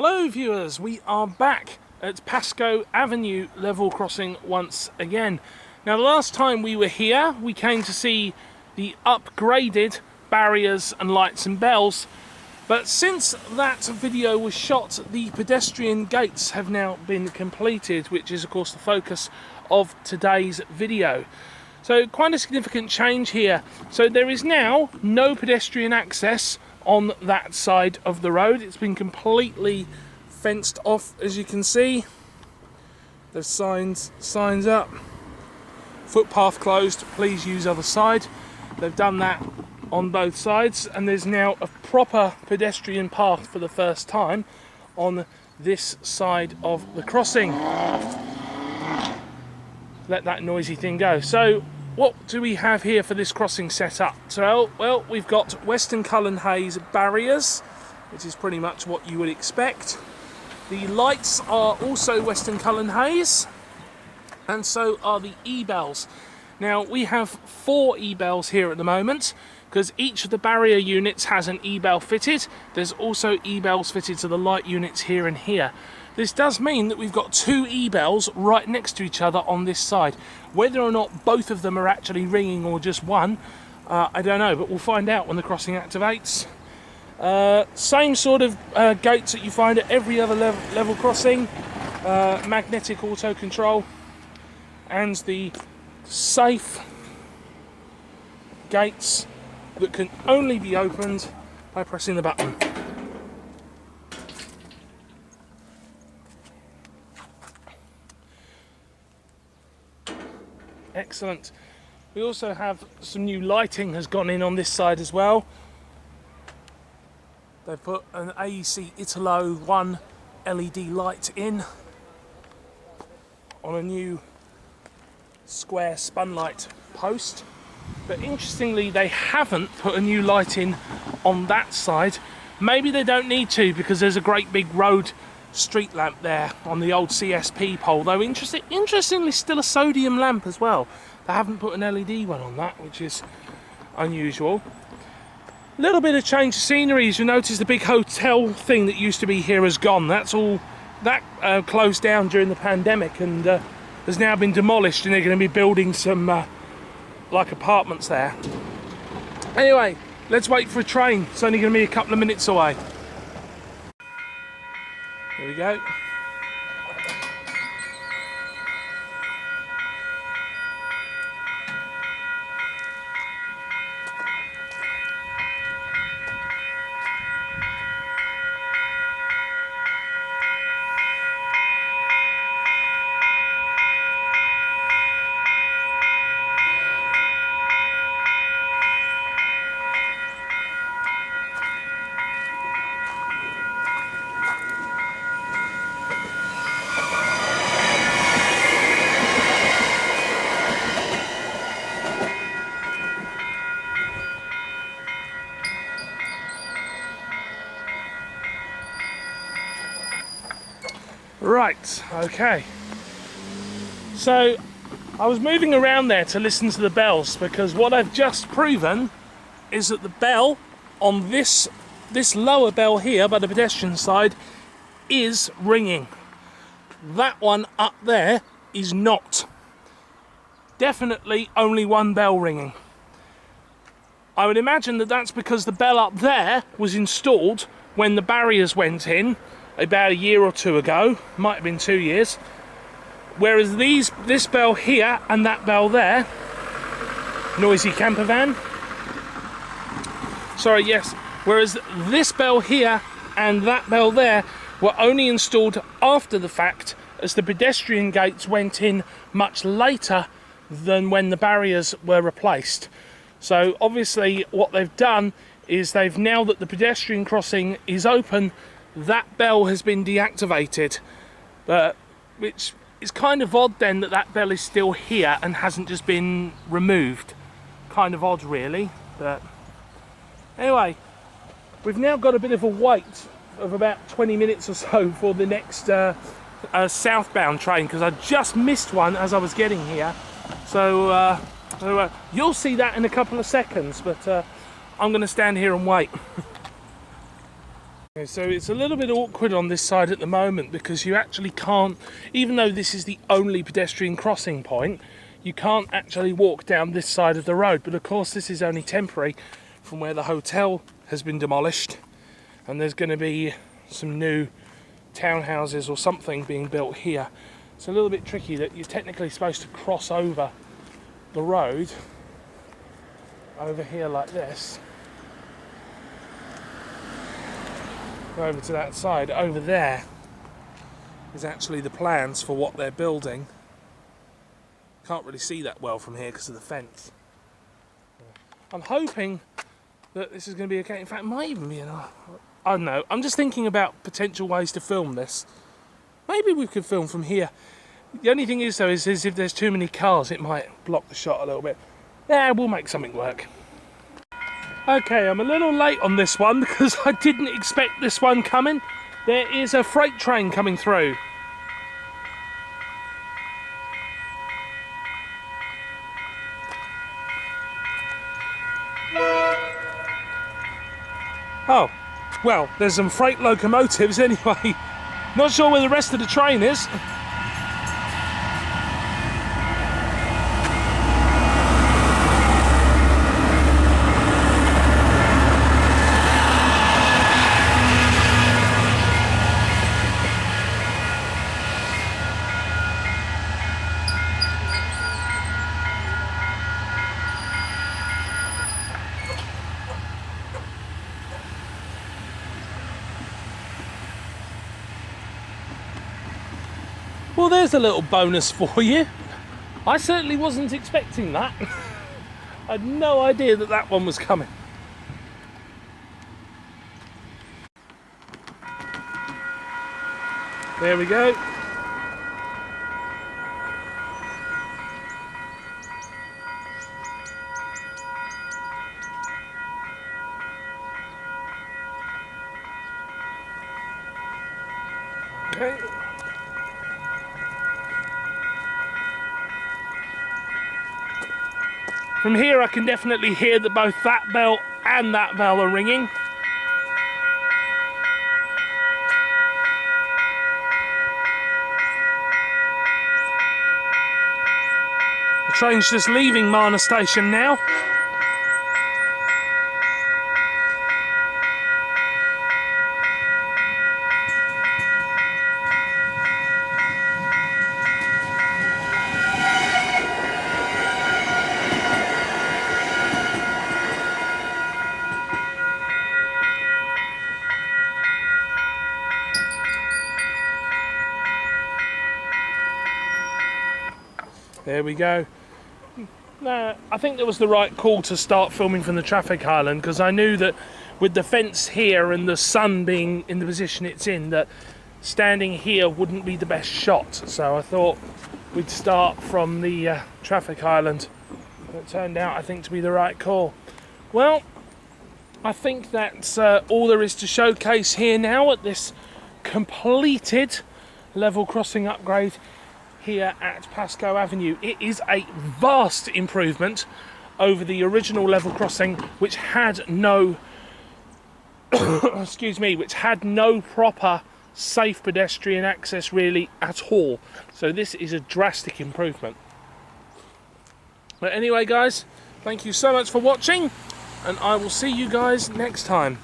Hello viewers, we are back at Pascoe Avenue level crossing once again. Now the last time we were here we came to see the upgraded barriers and lights and bells, but since that video was shot the pedestrian gates have now been completed, which is of course the focus of today's video. So quite a significant change here. So there is now no pedestrian access on that side of the road. It's been completely fenced off, as you can see. There's signs up, footpath closed, please use other side. They've done that on both sides, and there's now a proper pedestrian path for the first time on this side of the crossing. Let that noisy thing go. So what do we have here for this crossing setup? So, well, we've got Western Cullen Hayes barriers, which is pretty much what you would expect. The lights are also Western Cullen Hayes, and so are the e-bells. Now, we have 4 e-bells here at the moment, because each of the barrier units has an e-bell fitted. There's also e-bells fitted to the light units here and here. This does mean that we've got 2 e-bells right next to each other on this side. Whether or not both of them are actually ringing or just one, I don't know, but we'll find out when the crossing activates. Same sort of gates that you find at every other level crossing, magnetic auto control, and the safe gates that can only be opened by pressing the button. Excellent. We also have some new lighting has gone in on this side as well. They've put an AEC Italo 1 LED light in on a new square spun light post. But interestingly, they haven't put a new light in on that side. Maybe they don't need to, because there's a great big road street lamp there on the old CSP pole, though interestingly still a sodium lamp as well. They haven't put an LED one on that, which is unusual. A little bit of change of scenery. As you notice, the big hotel thing that used to be here has gone. That's all that closed down during the pandemic and has now been demolished, and they're going to be building some like apartments there. Anyway, let's wait for a train. It's only going to be a couple of minutes away. Here we go. Right, okay. So I was moving around there to listen to the bells, because what I've just proven is that the bell on this lower bell here by the pedestrian side is ringing. That one up there is not. Definitely only one bell ringing. I would imagine that that's because the bell up there was installed when the barriers went in about a year or 2 ago, might have been 2 years, whereas this bell here and that bell there, noisy camper van, sorry, yes, whereas this bell here and that bell there were only installed after the fact, as the pedestrian gates went in much later than when the barriers were replaced. So obviously what they've done is now that the pedestrian crossing is open, that bell has been deactivated, which is kind of odd then that bell is still here and hasn't just been removed. Kind of odd really, but anyway, we've now got a bit of a wait of about 20 minutes or so for the next southbound train, because I just missed one as I was getting here. So you'll see that in a couple of seconds, but I'm going to stand here and wait. So it's a little bit awkward on this side at the moment because you actually can't, even though this is the only pedestrian crossing point, you can't actually walk down this side of the road. But of course this is only temporary from where the hotel has been demolished, and there's going to be some new townhouses or something being built here. It's a little bit tricky that you're technically supposed to cross over the road over here like this, go over to that side. Over there is actually the plans for what they're building. Can't really see that well from here because of the fence. I'm hoping that this is going to be okay. In fact, it might even be enough. I don't know. I'm just thinking about potential ways to film this. Maybe we could film from here. The only thing is, though, is if there's too many cars, it might block the shot a little bit. Yeah, we'll make something work. Okay, I'm a little late on this one because I didn't expect this one coming. There is a freight train coming through. Oh, well, there's some freight locomotives anyway. Not sure where the rest of the train is. Well, there's a little bonus for you. I certainly wasn't expecting that. I had no idea that that one was coming. There we go. Okay. From here I can definitely hear that both that bell and that bell are ringing. The train's just leaving Marna station now. There we go. No, I think that was the right call to start filming from the traffic island, because I knew that with the fence here and the sun being in the position it's in, that standing here wouldn't be the best shot. So I thought we'd start from the traffic island. It turned out, I think, to be the right call. Well, I think that's all there is to showcase here now at this completed level crossing upgrade here at Pascoe Avenue. It is a vast improvement over the original level crossing, which had no excuse me, which had no proper safe pedestrian access really at all. So this is a drastic improvement. But anyway guys, thank you so much for watching, and I will see you guys next time.